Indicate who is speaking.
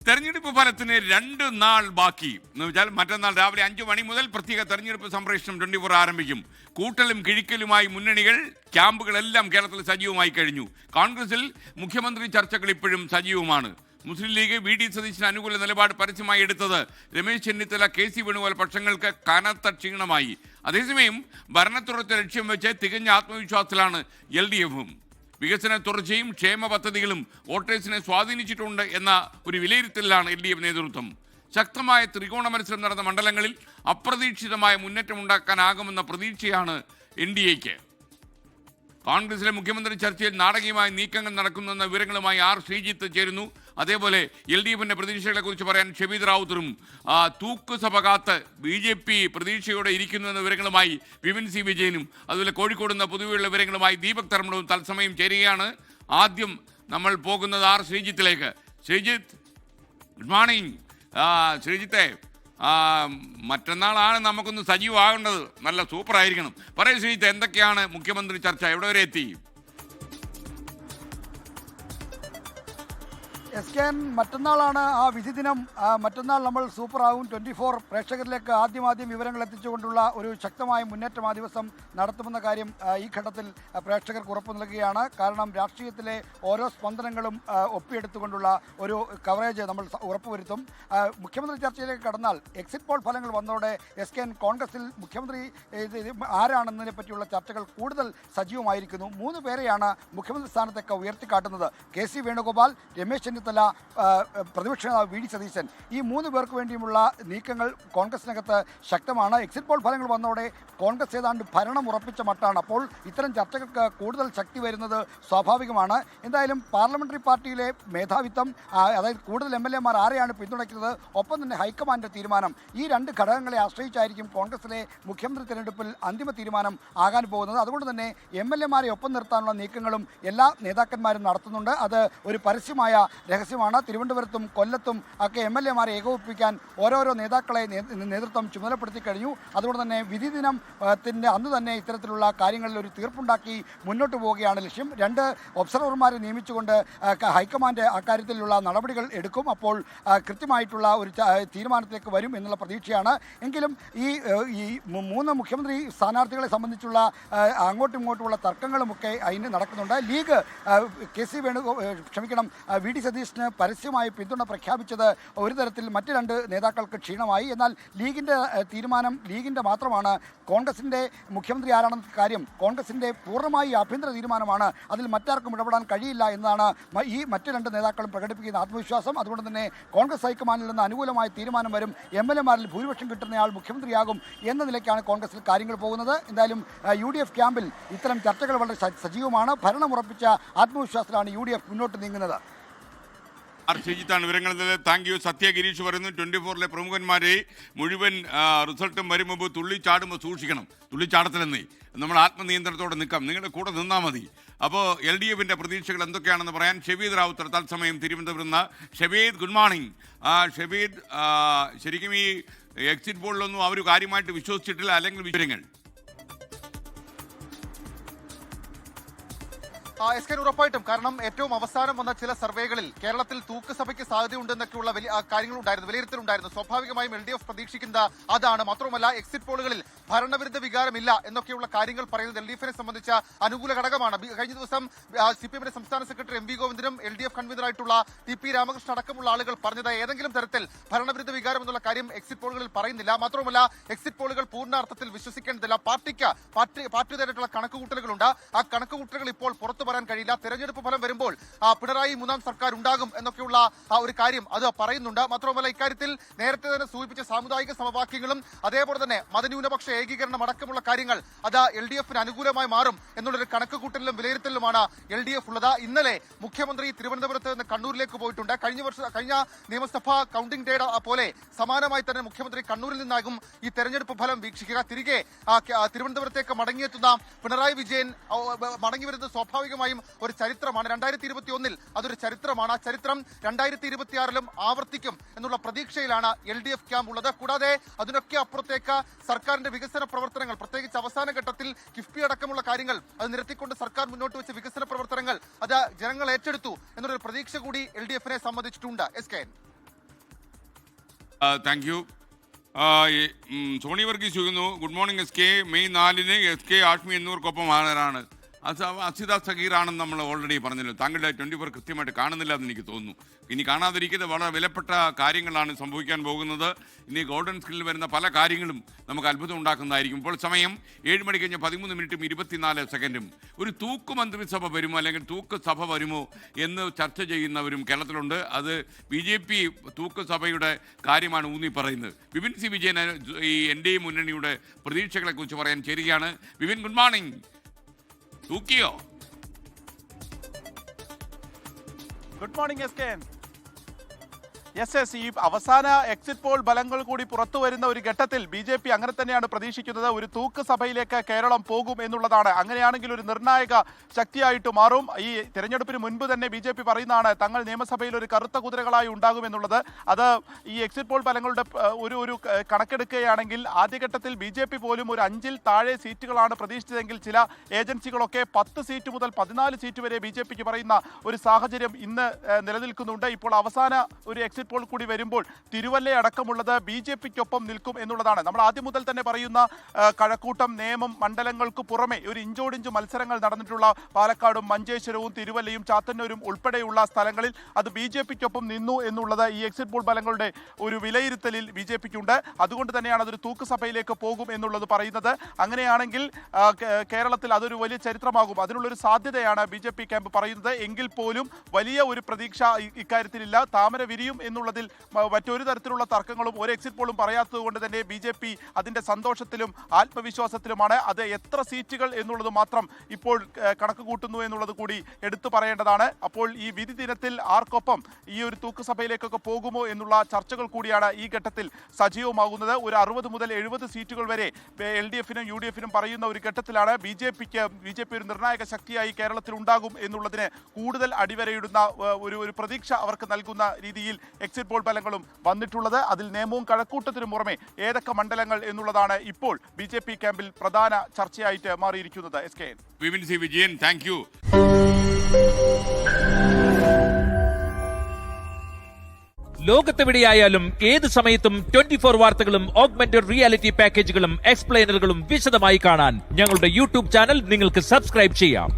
Speaker 1: തെരഞ്ഞെടുപ്പ് ഫലത്തിന് 2 നാൾ ബാക്കി എന്ന് വെച്ചാൽ മറ്റന്നാൾ രാവിലെ 5 മണി മുതൽ പ്രത്യേക തെരഞ്ഞെടുപ്പ് സംപ്രേഷണം 24 ആരംഭിക്കും. കൂട്ടലും കിഴിക്കലുമായി മുന്നണികൾ, ക്യാമ്പുകളെല്ലാം കേരളത്തിൽ സജീവമായി കഴിഞ്ഞു. കോൺഗ്രസിൽ മുഖ്യമന്ത്രി ചർച്ചകൾ ഇപ്പോഴും സജീവമാണ്. മുസ്ലിം ലീഗ് VD സതീശന് അനുകൂല നിലപാട് പരസ്യമായി എടുത്തത് രമേശ് ചെന്നിത്തല, KC വേണുഗോപാൽ പക്ഷങ്ങൾക്ക് കനത്ത ക്ഷീണമായി. അതേസമയം ഭരണത്തുറത്തെ ലക്ഷ്യം വെച്ച് തികഞ്ഞ ആത്മവിശ്വാസത്തിലാണ് LDFും. വികസന തുടർച്ചയും ക്ഷേമ പദ്ധതികളും വോട്ടേഴ്സിനെ സ്വാധീനിച്ചിട്ടുണ്ട് എന്ന ഒരു വിലയിരുത്തലിലാണ് LDF നേതൃത്വം. ശക്തമായ ത്രികോണ മത്സരം നടന്ന മണ്ഡലങ്ങളിൽ അപ്രതീക്ഷിതമായ മുന്നേറ്റമുണ്ടാക്കാനാകുമെന്ന പ്രതീക്ഷയാണ് NDAക്ക്. കോൺഗ്രസിലെ മുഖ്യമന്ത്രി ചർച്ചയിൽ നാടകീയമായ നീക്കങ്ങൾ നടക്കുന്നുവെന്ന വിവരങ്ങളുമായി R ശ്രീജിത്ത് ചേരുന്നു. അതേപോലെ LDFിന്റെ പ്രതീക്ഷകളെ കുറിച്ച് പറയാൻ ഷബീദ് റാവുത്തറും, തൂക്കുസഭ കാത്ത് BJP പ്രതീക്ഷയോടെ ഇരിക്കുന്നുവെന്ന വിവരങ്ങളുമായി വിപിൻ C വിജയനും, അതുപോലെ കോഴിക്കോട് നിന്ന് പൊതുവെയുള്ള വിവരങ്ങളുമായി ദീപക് തർമ്മടവും തത്സമയം ചേരുകയാണ്. ആദ്യം നമ്മൾ പോകുന്നത് R ശ്രീജിത്തിലേക്ക്. Sreejith, good morning. ശ്രീജിത്തെ, മറ്റന്നാളാണ് നമുക്കൊന്ന് സജീവമാകേണ്ടത്. നല്ല സൂപ്പറായിരിക്കണം. പറയൂ ശ്രീജിത്ത്, എന്തൊക്കെയാണ് മുഖ്യമന്ത്രി ചർച്ച, എവിടെ വരെ എത്തി?
Speaker 2: SKN മറ്റന്നാളാണ് ആ വിധി ദിനം. മറ്റന്നാൾ നമ്മൾ സൂപ്പറാവും 24 പ്രേക്ഷകരിലേക്ക് ആദ്യം വിവരങ്ങൾ എത്തിച്ചുകൊണ്ടുള്ള ഒരു ശക്തമായ മുന്നേറ്റം ആ ദിവസം നടത്തുമെന്ന കാര്യം ഈ ഘട്ടത്തിൽ പ്രേക്ഷകർക്ക് ഉറപ്പു നൽകുകയാണ്. കാരണം രാഷ്ട്രീയത്തിലെ ഓരോ സ്പന്ദനങ്ങളും ഒപ്പിയെടുത്തുകൊണ്ടുള്ള ഒരു കവറേജ് നമ്മൾ ഉറപ്പുവരുത്തും. മുഖ്യമന്ത്രി ചർച്ചയിലേക്ക് കടന്നാൽ എക്സിറ്റ് പോൾ ഫലങ്ങൾ വന്നതോടെ SKN കോൺഗ്രസിൽ മുഖ്യമന്ത്രി ആരാണെന്നതിനെ പറ്റിയുള്ള ചർച്ചകൾ കൂടുതൽ സജീവമായിരിക്കുന്നു. 3 പേരെയാണ് മുഖ്യമന്ത്രി സ്ഥാനത്തേക്ക് ഉയർത്തിക്കാട്ടുന്നത്. KC വേണുഗോപാൽ, രമേശ് ചെന്നിത്തല, പ്രതിപക്ഷ നേതാവ് VD സതീശൻ. ഈ 3 പേർക്ക് വേണ്ടിയുമുള്ള നീക്കങ്ങൾ കോൺഗ്രസിനകത്ത് ശക്തമാണ്. എക്സിറ്റ് പോൾ ഫലങ്ങൾ വന്നതോടെ കോൺഗ്രസ് ഏതാണ്ട് ഭരണം ഉറപ്പിച്ച മട്ടാണ്. അപ്പോൾ ഇത്തരം ചർച്ചകൾക്ക് കൂടുതൽ ശക്തി വരുന്നത് സ്വാഭാവികമാണ്. എന്തായാലും പാർലമെന്ററി പാർട്ടിയിലെ മേധാവിത്വം, അതായത് കൂടുതൽ MLA മാർ ആരെയാണ് പിന്തുണയ്ക്കുന്നത്, ഒപ്പം തന്നെ ഹൈക്കമാൻഡിന്റെ തീരുമാനം, ഈ 2 ഘടകങ്ങളെ ആശ്രയിച്ചായിരിക്കും കോൺഗ്രസിലെ മുഖ്യമന്ത്രി തെരഞ്ഞെടുപ്പിൽ അന്തിമ തീരുമാനം ആകാൻ പോകുന്നത്. അതുകൊണ്ട് തന്നെ MLA മാരെ ഒപ്പം നിർത്താനുള്ള നീക്കങ്ങളും എല്ലാ നേതാക്കന്മാരും നടത്തുന്നുണ്ട്. അത് ഒരു പരസ്യമായ രഹസ്യമാണ്. തിരുവനന്തപുരത്തും കൊല്ലത്തും ഒക്കെ MLA മാരെ ഏകോപിപ്പിക്കാൻ ഓരോരോ നേതാക്കളെ നേതൃത്വം ചുമതലപ്പെടുത്തി കഴിഞ്ഞു. അതുകൊണ്ട് തന്നെ വിധി ദിനത്തിൻ്റെ അന്ന് തന്നെ ഇത്തരത്തിലുള്ള കാര്യങ്ങളിൽ ഒരു തീർപ്പുണ്ടാക്കി മുന്നോട്ട് പോവുകയാണ് ലക്ഷ്യം. 2 ഒബ്സർവർമാരെ നിയമിച്ചുകൊണ്ട് ഹൈക്കമാൻഡ് അക്കാര്യത്തിലുള്ള നടപടികൾ എടുക്കും. അപ്പോൾ കൃത്യമായിട്ടുള്ള ഒരു തീരുമാനത്തിലേക്ക് വരും എന്നുള്ള പ്രതീക്ഷയാണ്. എങ്കിലും ഈ 3 മുഖ്യമന്ത്രി സ്ഥാനാർത്ഥികളെ സംബന്ധിച്ചുള്ള അങ്ങോട്ടും ഇങ്ങോട്ടുമുള്ള തർക്കങ്ങളുമൊക്കെ അതിന് നടക്കുന്നുണ്ട്. ലീഗ് VD സതീശന് പരസ്യമായി പിന്തുണ പ്രഖ്യാപിച്ചത് ഒരു തരത്തിൽ മറ്റ് 2 നേതാക്കൾക്ക് ക്ഷീണമായി. എന്നാൽ ലീഗിൻ്റെ തീരുമാനം ലീഗിൻ്റെ മാത്രമാണ്. കോൺഗ്രസിൻ്റെ മുഖ്യമന്ത്രി ആരാണെന്ന കാര്യം കോൺഗ്രസിൻ്റെ പൂർണ്ണമായി ആഭ്യന്തര തീരുമാനമാണ്. അതിൽ മറ്റാർക്കും ഇടപെടാൻ കഴിയില്ല എന്നതാണ് ഈ മറ്റ് 2 നേതാക്കളും പ്രകടിപ്പിക്കുന്ന ആത്മവിശ്വാസം. അതുകൊണ്ട് തന്നെ കോൺഗ്രസ് ഹൈക്കമാൻഡിൽ നിന്ന് അനുകൂലമായ തീരുമാനം വരും. MLA മാരിൽ ഭൂരിപക്ഷം കിട്ടുന്നയാൾ മുഖ്യമന്ത്രിയാകും എന്ന നിലയ്ക്കാണ് കോൺഗ്രസിൽ കാര്യങ്ങൾ പോകുന്നത്. എന്തായാലും UDF ക്യാമ്പിൽ ഇത്തരം ചർച്ചകൾ വളരെ സജീവമാണ്. ഭരണമുറപ്പിച്ച ആത്മവിശ്വാസത്തിലാണ് UDF മുന്നോട്ട് നീങ്ങുന്നത്.
Speaker 1: ശ്രീജിത്താണ് വിവരങ്ങൾ. Thank you. സത്യ ഗിരീഷ് പറയുന്നു, 24-ലെ പ്രമുഖന്മാരെ മുഴുവൻ റിസൾട്ടും വരും മുമ്പ് തുള്ളിച്ചാടുമ്പോൾ സൂക്ഷിക്കണം. തുള്ളിച്ചാടത്തിലെന്നേ നമ്മൾ ആത്മനിയന്ത്രണത്തോടെ നിൽക്കാം. നിങ്ങളുടെ കൂടെ നിന്നാൽ മതി. അപ്പോൾ LDFിൻ്റെ പ്രതീക്ഷകൾ എന്തൊക്കെയാണെന്ന് പറയാൻ ഷബീദ് റാവുത്തർ തത്സമയം തിരുവനന്തപുരം നിന്ന്. Shabeed, good morning. ഷബീദ്, ശരിക്കും ഈ എക്സിറ്റ് പോളിലൊന്നും അവർ കാര്യമായിട്ട് വിശ്വസിച്ചിട്ടില്ല, അല്ലെങ്കിൽ വിവരങ്ങൾ
Speaker 3: SKN ഉറപ്പായിട്ടും. കാരണം ഏറ്റവും അവസാനം വന്ന ചില സർവേകളിൽ കേരളത്തിൽ തൂക്കുസഭയ്ക്ക് സാധ്യതയുണ്ടെന്നൊക്കെയുള്ള കാര്യങ്ങളുണ്ടായിരുന്നു, വിലയിരുത്തലുണ്ടായിരുന്നു. സ്വാഭാവികമായും LDF പ്രതീക്ഷിക്കുന്ന അതാണ്. മാത്രമല്ല എക്സിറ്റ് പോളുകളിൽ ഭരണവിരുദ്ധ വികാരമില്ല എന്നൊക്കെയുള്ള കാര്യങ്ങൾ പറയുന്നത് LDFിനെ സംബന്ധിച്ച അനുകൂല ഘടകമാണ്. കഴിഞ്ഞ ദിവസം CPMന്റെ സംസ്ഥാന secretary MV ഗോവിന്ദനും LDF കൺവീനറായിട്ടുള്ള TP Ramakrishnan അടക്കമുള്ള ആളുകൾ പറഞ്ഞത് ഏതെങ്കിലും തരത്തിൽ ഭരണവിരുദ്ധ വികാരം എന്നുള്ള കാര്യം എക്സിറ്റ് പോളുകളിൽ പറയുന്നില്ല. മാത്രമല്ല എക്സിറ്റ് പോളുകൾ പൂർണ്ണാർത്ഥത്തിൽ വിശ്വസിക്കേണ്ടതില്ല. പാർട്ടിയുടേതായിട്ടുള്ള കണക്കുകൂട്ടലുകളുണ്ട്. ആ കണക്കുകൂട്ടലുകൾ ഇപ്പോൾ പുറത്തു പറയാൻ കഴിയില്ല. തെരഞ്ഞെടുപ്പ് ഫലം വരുമ്പോൾ പിണറായി 3ാം സർക്കാർ ഉണ്ടാകും എന്നൊക്കെയുള്ള ഒരു കാര്യം അത് പറയുന്നുണ്ട്. മാത്രമല്ല ഇക്കാര്യത്തിൽ നേരത്തെ തന്നെ സൂചിപ്പിച്ച സാമുദായിക സമവാക്യങ്ങളും അതേപോലെ തന്നെ മതന്യൂനപക്ഷ ഏകീകരണം അടക്കമുള്ള കാര്യങ്ങൾ അത് LDFിന് അനുകൂലമായി മാറും എന്നുള്ളൊരു കണക്കുകൂട്ടലിലും വിലയിരുത്തലിലുമാണ് LDF ഉള്ളത്. ഇന്നലെ മുഖ്യമന്ത്രി തിരുവനന്തപുരത്ത് നിന്ന് കണ്ണൂരിലേക്ക് പോയിട്ടുണ്ട്. കഴിഞ്ഞ നിയമസഭാ കൗണ്ടിംഗ് ഡേ പോലെ സമാനമായി തന്നെ മുഖ്യമന്ത്രി കണ്ണൂരിൽ നിന്നാകും ഈ തെരഞ്ഞെടുപ്പ് ഫലം വീക്ഷിക്കുക. തിരികെ തിരുവനന്തപുരത്തേക്ക് മടങ്ങിയെത്തുന്ന പിണറായി വിജയൻ മടങ്ങി വരുന്നത് സ്വാഭാവികമായി ഒരു ചരിത്രമാണ്. 2021 അതൊരു ചരിത്രമാണ്. ആ ചരിത്രം 2026-ലും ആവർത്തിക്കും എന്നുള്ള പ്രതീക്ഷയിലാണ് LDF ക്യാമ്പ് ഉള്ളത്. കൂടാതെ അതിനൊക്കെ അപ്പുറത്തേക്ക് സർക്കാരിന്റെ വികസന പ്രവർത്തനങ്ങൾ, പ്രത്യേകിച്ച് അവസാന ഘട്ടത്തിൽ കിഫ്ബി അടക്കമുള്ള കാര്യങ്ങൾ അത് നിരത്തിക്കൊണ്ട് സർക്കാർ മുന്നോട്ട് വെച്ച വികസന പ്രവർത്തനങ്ങൾ അത് ജനങ്ങൾ ഏറ്റെടുത്തു എന്നൊരു പ്രതീക്ഷ കൂടി LDFിനെ സംബന്ധിച്ചിട്ടുണ്ട്. SKN.
Speaker 1: Thank you. Sony Varghese ചോദിക്കുന്നു, good morning S K. May 4-ന് എസ് കെ ആഷ്മി എന്നിവർക്കൊപ്പം ഹാജരാണ്. അസിത സഗീറാണെന്ന് നമ്മൾ ഓൾറെഡി പറഞ്ഞല്ലോ. താങ്കളുടെ 24 കൃത്യമായിട്ട് കാണുന്നില്ല എന്ന് എനിക്ക് തോന്നുന്നു. ഇനി കാണാതിരിക്കുന്നത് വളരെ വിലപ്പെട്ട കാര്യങ്ങളാണ് സംഭവിക്കാൻ പോകുന്നത്. ഇനി ഗോൾഡൻ സ്കില്ലിൽ വരുന്ന പല കാര്യങ്ങളും നമുക്ക് അത്ഭുതം ഉണ്ടാക്കുന്നതായിരിക്കും. ഇപ്പോൾ സമയം 7 മണി കഴിഞ്ഞ് 13:24. ഒരു തൂക്ക് മന്ത്രിസഭ വരുമോ അല്ലെങ്കിൽ തൂക്ക് സഭ വരുമോ എന്ന് ചർച്ച ചെയ്യുന്നവരും കേരളത്തിലുണ്ട്. അത് BJP തൂക്ക് സഭയുടെ കാര്യമാണ് ഊന്നി പറയുന്നത്. വിപിൻ സി വിജയൻ ഈ NDA മുന്നണിയുടെ പ്രതീക്ഷകളെ കുറിച്ച് പറയാൻ ചേരുകയാണ്. Vipin, good morning. തൂക്കിയോ?
Speaker 4: Good morning S K. Yes, ഈ അവസാന എക്സിറ്റ് പോൾ ഫലങ്ങൾ കൂടി പുറത്തു വരുന്ന ഒരു ഘട്ടത്തിൽ BJP അങ്ങനെ തന്നെയാണ് പ്രതീക്ഷിക്കുന്നത്. ഒരു തൂക്ക് സഭയിലേക്ക് കേരളം പോകും എന്നുള്ളതാണ്. അങ്ങനെയാണെങ്കിൽ ഒരു നിർണായക ശക്തിയായിട്ട് മാറും. ഈ തെരഞ്ഞെടുപ്പിന് മുൻപ് തന്നെ BJP പറയുന്നതാണ് തങ്ങൾ നിയമസഭയിൽ ഒരു കറുത്ത കുതിരകളായി ഉണ്ടാകുമെന്നുള്ളത്. അത് ഈ എക്സിറ്റ് പോൾ ഫലങ്ങളുടെ ഒരു കണക്കെടുക്കുകയാണെങ്കിൽ ആദ്യഘട്ടത്തിൽ BJP പോലും ഒരു 5-ൽ താഴെ സീറ്റുകളാണ് പ്രതീക്ഷിച്ചതെങ്കിൽ ചില ഏജൻസികളൊക്കെ 10 സീറ്റ് മുതൽ 14 സീറ്റ് വരെ BJPക്ക് പറയുന്ന ഒരു സാഹചര്യം ഇന്ന് നിലനിൽക്കുന്നുണ്ട്. ഇപ്പോൾ അവസാന ഒരു എക്സിറ്റ് പോൾ കൂടി വരുമ്പോൾ തിരുവല്ല അടക്കമുള്ളത് BJPക്കൊപ്പം നിൽക്കും എന്നുള്ളതാണ്. നമ്മൾ ആദ്യം മുതൽ തന്നെ പറയുന്ന കഴക്കൂട്ടം, നേമം മണ്ഡലങ്ങൾക്ക് പുറമെ ഒരു ഇഞ്ചോടിഞ്ച് മത്സരങ്ങൾ നടന്നിട്ടുള്ള പാലക്കാടും മഞ്ചേശ്വരവും തിരുവല്ലയും ചാത്തന്നൂരും ഉൾപ്പെടെയുള്ള സ്ഥലങ്ങളിൽ അത് BJPക്കൊപ്പം നിന്നു എന്നുള്ളത് ഈ എക്സിറ്റ് പോൾ ഫലങ്ങളുടെ ഒരു വിലയിരുത്തലിൽ BJPക്കുണ്ട്. അതുകൊണ്ട് തന്നെയാണ് അതൊരു തൂക്ക് സഭയിലേക്ക് പോകും എന്നുള്ളത് പറയുന്നത്. അങ്ങനെയാണെങ്കിൽ കേരളത്തിൽ അതൊരു വലിയ ചരിത്രമാകും. അതിനുള്ളൊരു സാധ്യതയാണ് BJP ക്യാമ്പ് പറയുന്നത്. എങ്കിൽ പോലും വലിയ ഒരു പ്രതീക്ഷ ഇക്കാര്യത്തിലില്ല. താമര വിരിയും എന്നുള്ളതിൽ മറ്റൊരു തരത്തിലുള്ള തർക്കങ്ങളും ഒരു എക്സിറ്റ് പോളും പറയാത്തത് കൊണ്ട് തന്നെ BJP അതിന്റെ സന്തോഷത്തിലും ആത്മവിശ്വാസത്തിലുമാണ്. അത് എത്ര സീറ്റുകൾ എന്നുള്ളത് മാത്രം ഇപ്പോൾ കണക്ക് കൂട്ടുന്നു എന്നുള്ളത് കൂടി എടുത്തു പറയേണ്ടതാണ്. അപ്പോൾ ഈ വിധി ദിനത്തിൽ ആർക്കൊപ്പം ഈ ഒരു തൂക്കുസഭയിലേക്കൊക്കെ പോകുമോ എന്നുള്ള ചർച്ചകൾ കൂടിയാണ് ഈ ഘട്ടത്തിൽ സജീവമാകുന്നത്. ഒരു 60 മുതൽ 70 സീറ്റുകൾ വരെ LDFനും UDFനും പറയുന്ന ഒരു ഘട്ടത്തിലാണ് BJP ഒരു നിർണായക ശക്തിയായി കേരളത്തിൽ ഉണ്ടാകും എന്നുള്ളതിന് കൂടുതൽ അടിവരയിടുന്ന ഒരു പ്രതീക്ഷ അവർക്ക് നൽകുന്ന രീതിയിൽ എക്സിറ്റ് പോൾ ഫലങ്ങളും വന്നിട്ടുള്ളത്. അതിൽ നേമവും കഴക്കൂട്ടത്തിനും പുറമെ ഏതൊക്കെ മണ്ഡലങ്ങൾ എന്നുള്ളതാണ് ഇപ്പോൾ BJP ക്യാമ്പിൽ പ്രധാന ചർച്ചയായിട്ട് മാറിയിരിക്കുന്നത്. SK
Speaker 1: Vipin C Vijayan, thank you.
Speaker 5: ലോകത്തെവിടെയായാലും ഏത് സമയത്തും 24 വാർത്തകളും ഓഗ്മെന്റഡ് റിയാലിറ്റി പാക്കേജുകളും എക്സ്പ്ലെയിനറുകളും വിശദമായി കാണാൻ ഞങ്ങളുടെ YouTube ചാനൽ നിങ്ങൾക്ക് സബ്സ്ക്രൈബ് ചെയ്യാം.